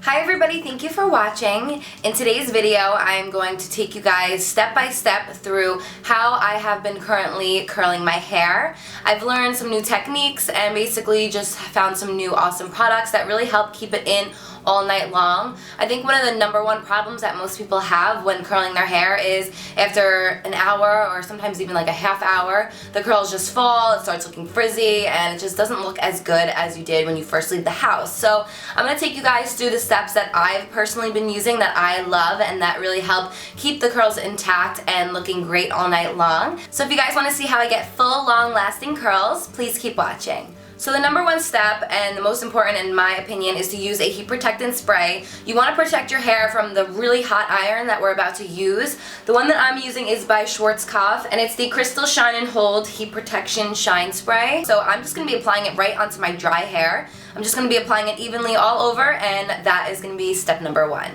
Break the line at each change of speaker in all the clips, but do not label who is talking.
Hi everybody, thank you for watching. In today's video, I'm going to take you guys step by step through how I have been currently curling my hair. I've learned some new techniques and basically just found some new awesome products that really help keep it in all night long. I think one of the #1 problems that most people have when curling their hair is after an hour or sometimes even like a half hour, the curls just fall, it starts looking frizzy, and it just doesn't look as good as you did when you first leave the house. So I'm going to take you guys through the steps that I've personally been using that I love and that really help keep the curls intact and looking great all night long. So if you guys want to see how I get full, long-lasting curls, please keep watching. So the #1 step, and the most important in my opinion, is to use a heat protectant spray. You want to protect your hair from the really hot iron that we're about to use. The one that I'm using is by Schwarzkopf, and it's the Crystal Shine and Hold Heat Protection Shine Spray. So I'm just going to be applying it right onto my dry hair. I'm just going to be applying it evenly all over, and that is going to be step #1.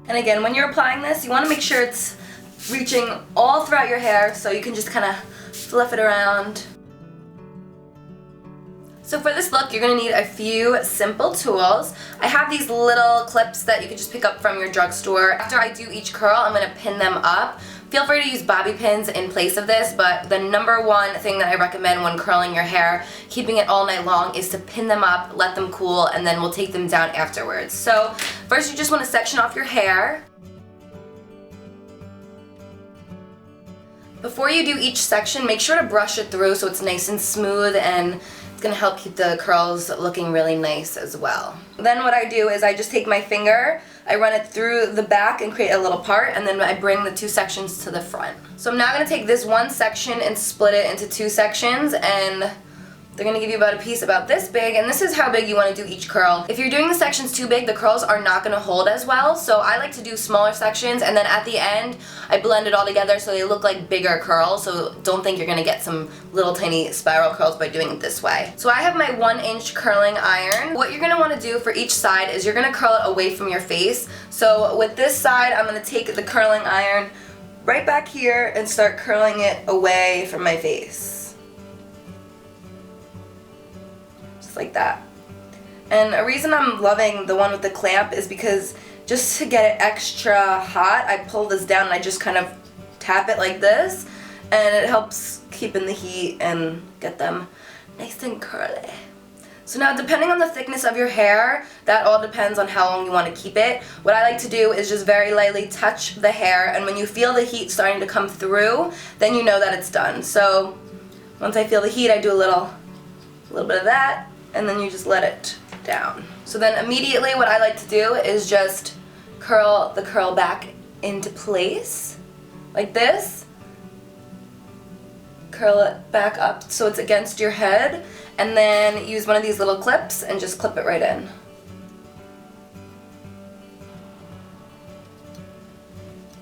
And again, when you're applying this, you want to make sure it's reaching all throughout your hair so you can just kind of fluff it around. So for this look, you're going to need a few simple tools. I have these little clips that you can just pick up from your drugstore. After I do each curl, I'm going to pin them up. Feel free to use bobby pins in place of this, but the #1 thing that I recommend when curling your hair, keeping it all night long, is to pin them up, let them cool, and then we'll take them down afterwards. So first you just want to section off your hair. Before you do each section, make sure to brush it through so it's nice and smooth, and it's going to help keep the curls looking really nice as well. Then what I do is I just take my finger, I run it through the back and create a little part, and then I bring the 2 sections to the front. So I'm now going to take this one section and split it into 2 sections, and they're going to give you about a piece about this big, and this is how big you want to do each curl. If you're doing the sections too big, the curls are not going to hold as well, so I like to do smaller sections, and then at the end, I blend it all together so they look like bigger curls, so don't think you're going to get some little tiny spiral curls by doing it this way. So I have my 1-inch curling iron. What you're going to want to do for each side is you're going to curl it away from your face. So with this side, I'm going to take the curling iron right back here and start curling it away from my face. Like that. And a reason I'm loving the one with the clamp is because just to get it extra hot, I pull this down and I just kind of tap it like this, and it helps keep in the heat and get them nice and curly. So now, depending on the thickness of your hair, that all depends on how long you want to keep it. What I like to do is just very lightly touch the hair, and when you feel the heat starting to come through, then you know that it's done. So once I feel the heat, I do a little bit of that, and then you just let it down. So then immediately what I like to do is just curl the curl back into place like this. Curl it back up so it's against your head, and then use one of these little clips and just clip it right in.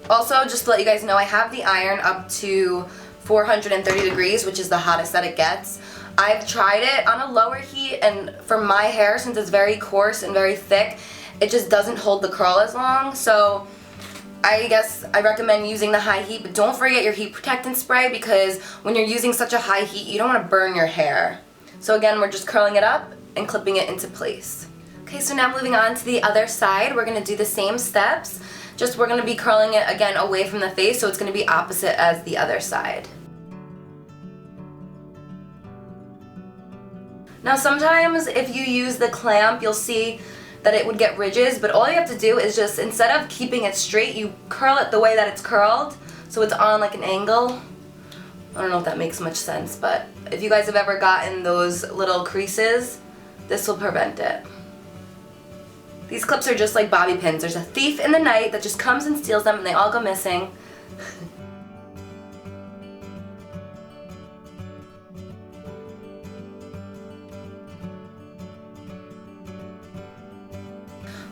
Also, just to let you guys know, I have the iron up to 430 degrees, which is the hottest that it gets. I've tried it on a lower heat, and for my hair, since it's very coarse and very thick, it just doesn't hold the curl as long. So I guess I recommend using the high heat, but don't forget your heat protectant spray, because when you're using such a high heat, you don't want to burn your hair. So again, we're just curling it up and clipping it into place. Okay, so now moving on to the other side, we're going to do the same steps, just we're going to be curling it again away from the face, so it's going to be opposite as the other side. Now sometimes if you use the clamp, you'll see that it would get ridges, but all you have to do is just, instead of keeping it straight, you curl it the way that it's curled, so it's on like an angle. I don't know if that makes much sense, but if you guys have ever gotten those little creases, this will prevent it. These clips are just like bobby pins. There's a thief in the night that just comes and steals them, and they all go missing.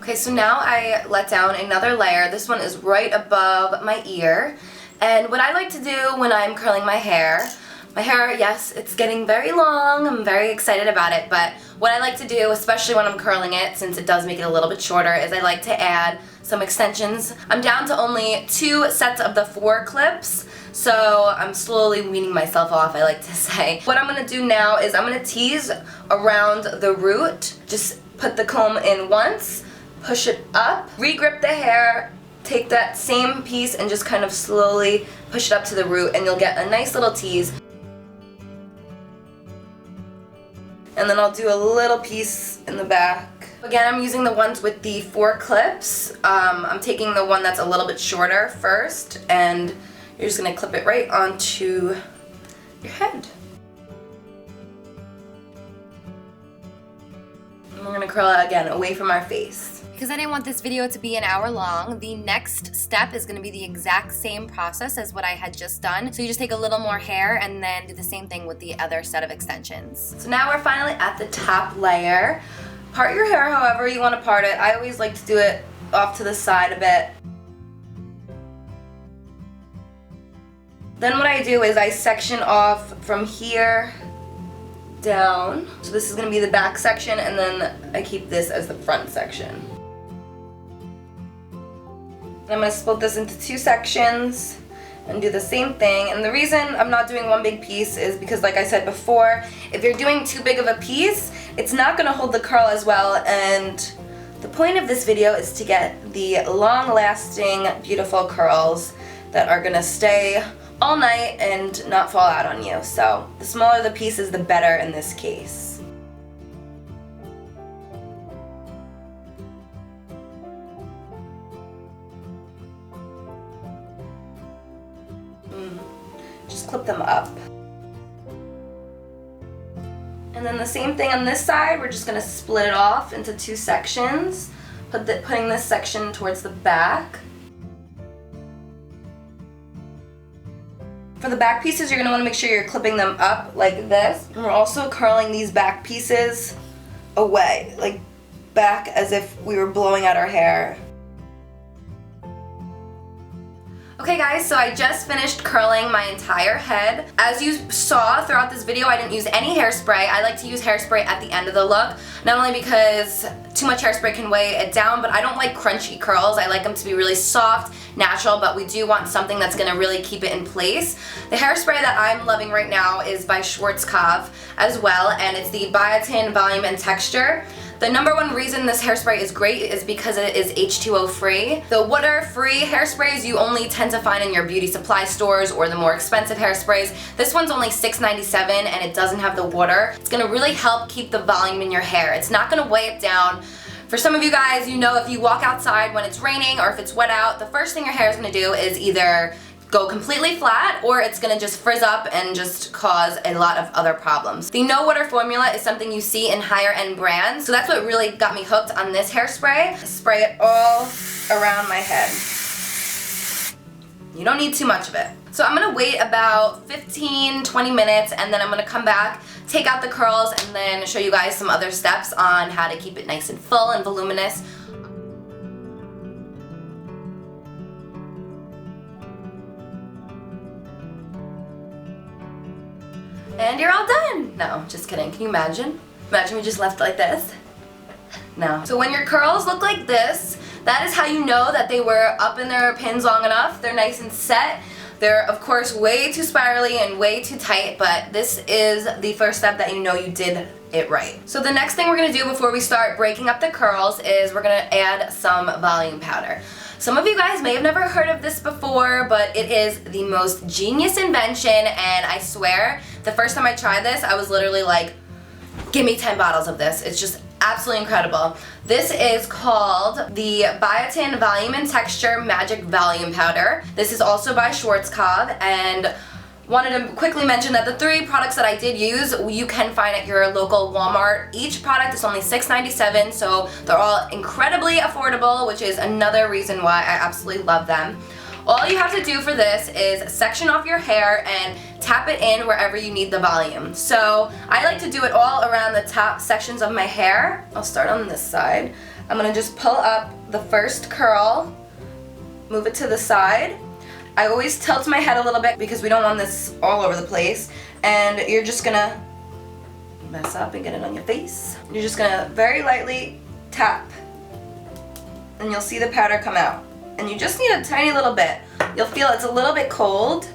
Okay, so now I let down another layer. This one is right above my ear. And what I like to do when I'm curling my hair, My hair, yes, it's getting very long. I'm very excited about it, but what I like to do, especially when I'm curling it, since it does make it a little bit shorter, is I like to add some extensions. I'm down to only 2 sets of the 4 clips, so I'm slowly weaning myself off, I like to say. What I'm gonna do now is I'm gonna tease around the root. Just put the comb in once, push it up, re-grip the hair, take that same piece and just kind of slowly push it up to the root, and you'll get a nice little tease. And then I'll do a little piece in the back. Again, I'm using the ones with the 4 clips. I'm taking the one that's a little bit shorter first, and you're just gonna clip it right onto your head. And we're gonna curl it again away from our face. Because I didn't want this video to be an hour long, the next step is going to be the exact same process as what I had just done. So you just take a little more hair and then do the same thing with the other set of extensions. So now we're finally at the top layer. Part your hair however you want to part it. I always like to do it off to the side a bit. Then what I do is I section off from here down. So this is going to be the back section, and then I keep this as the front section. I'm going to split this into 2 sections and do the same thing. And the reason I'm not doing one big piece is because, like I said before, if you're doing too big of a piece, it's not going to hold the curl as well. And the point of this video is to get the long-lasting, beautiful curls that are going to stay all night and not fall out on you. So the smaller the piece is, the better in this case. Just clip them up. And then the same thing on this side, we're just going to split it off into 2 sections, putting this section towards the back. For the back pieces, you're going to want to make sure you're clipping them up like this. And we're also curling these back pieces away, like back as if we were blowing out our hair. Okay guys, so I just finished curling my entire head. As you saw throughout this video, I didn't use any hairspray. I like to use hairspray at the end of the look, not only because too much hairspray can weigh it down, but I don't like crunchy curls. I like them to be really soft, natural, but we do want something that's gonna really keep it in place. The hairspray that I'm loving right now is by Schwarzkopf as well, and it's the Biotin Volume and Texture. The number one reason this hairspray is great is because it is H2O free. The water-free hairsprays you only tend to find in your beauty supply stores or the more expensive hairsprays. This one's only $6.97 and it doesn't have the water. It's gonna really help keep the volume in your hair. It's not gonna weigh it down. For some of you guys, you know if you walk outside when it's raining or if it's wet out, the first thing your hair is gonna do is either go completely flat, or it's gonna just frizz up and just cause a lot of other problems. The no water formula is something you see in higher end brands, so that's what really got me hooked on this hairspray. Spray it all around my head. You don't need too much of it. So I'm gonna wait about 15-20 minutes, and then I'm gonna come back, take out the curls, and then show you guys some other steps on how to keep it nice and full and voluminous. And you're all done! No, just kidding. Can you imagine? Imagine we just left it like this. No. So when your curls look like this, that is how you know that they were up in their pins long enough. They're nice and set. They're, of course, way too spirally and way too tight, but this is the first step that you know you did it right. So the next thing we're going to do before we start breaking up the curls is we're going to add some volume powder. Some of you guys may have never heard of this before, but it is the most genius invention, and I swear, the first time I tried this, I was literally like, give me 10 bottles of this. It's just absolutely incredible. This is called the Biotin Volume and Texture Magic Volume Powder. This is also by Schwarzkopf, and wanted to quickly mention that the 3 products that I did use, you can find at your local Walmart. Each product is only $6.97, so they're all incredibly affordable, which is another reason why I absolutely love them. All you have to do for this is section off your hair and tap it in wherever you need the volume. So I like to do it all around the top sections of my hair. I'll start on this side. I'm going to just pull up the first curl, move it to the side, I always tilt my head a little bit because we don't want this all over the place. And you're just gonna mess up and get it on your face. You're just gonna very lightly tap, and you'll see the powder come out. And you just need a tiny little bit. You'll feel it's a little bit cold,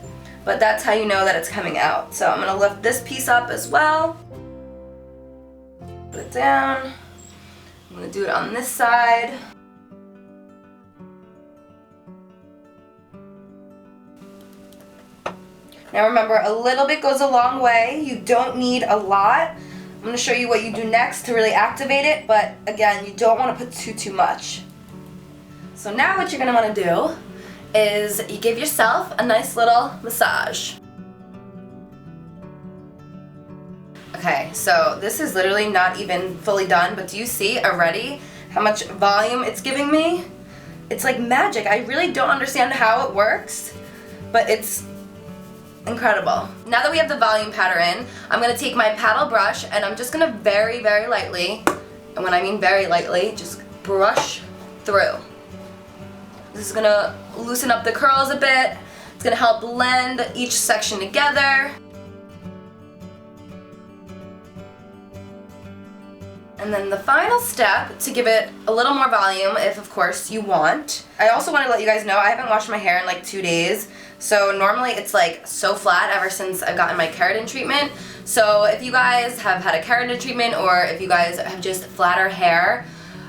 but that's how you know that it's coming out. So I'm gonna lift this piece up as well. Put it down. I'm gonna do it on this side. Now remember, a little bit goes a long way. You don't need a lot. I'm going to show you what you do next to really activate it, but again, you don't want to put too much. So now what you're going to want to do is you give yourself a nice little massage. Okay, so this is literally not even fully done, but do you see already how much volume it's giving me? It's like magic. I really don't understand how it works, but it's incredible. Now that we have the volume powder in, I'm going to take my paddle brush and I'm just going to very, very lightly, and when I mean very lightly, just brush through. This is going to loosen up the curls a bit. It's going to help blend each section together. And then the final step, to give it a little more volume, if of course you want. I also want to let you guys know I haven't washed my hair in like 2 days. So normally it's like so flat ever since I've gotten my keratin treatment. So if you guys have had a keratin treatment or if you guys have just flatter hair,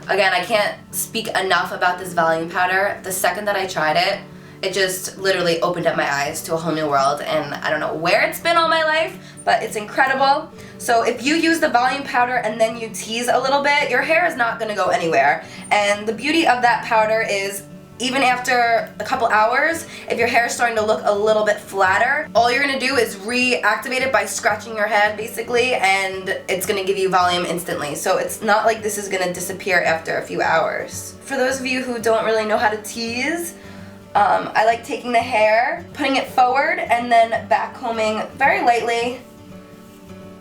again, I can't speak enough about this volume powder. The second that I tried it, it just literally opened up my eyes to a whole new world, and I don't know where it's been all my life, but it's incredible. So if you use the volume powder and then you tease a little bit, your hair is not going to go anywhere. And the beauty of that powder is even after a couple hours, if your hair is starting to look a little bit flatter, all you're going to do is reactivate it by scratching your head basically, and it's going to give you volume instantly. So it's not like this is going to disappear after a few hours. For those of you who don't really know how to tease, I like taking the hair, putting it forward, and then back combing very lightly.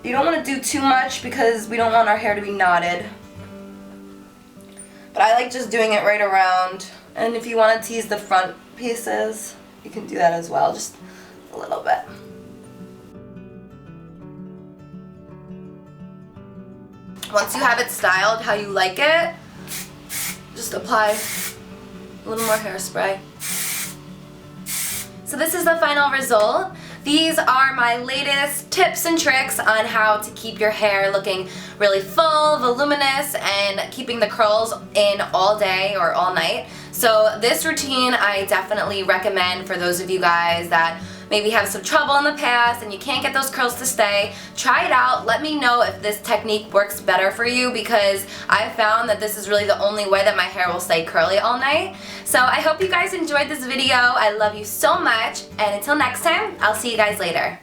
You don't want to do too much because we don't want our hair to be knotted. But I like just doing it right around. And if you want to tease the front pieces, you can do that as well, just a little bit. Once you have it styled how you like it, just apply a little more hairspray. So this is the final result. These are my latest tips and tricks on how to keep your hair looking really full, voluminous, and keeping the curls in all day or all night. So this routine I definitely recommend for those of you guys that maybe have some trouble in the past and you can't get those curls to stay. Try it out. Let me know if this technique works better for you, because I found that this is really the only way that my hair will stay curly all night. So I hope you guys enjoyed this video. I love you so much, and until next time, I'll see you guys later.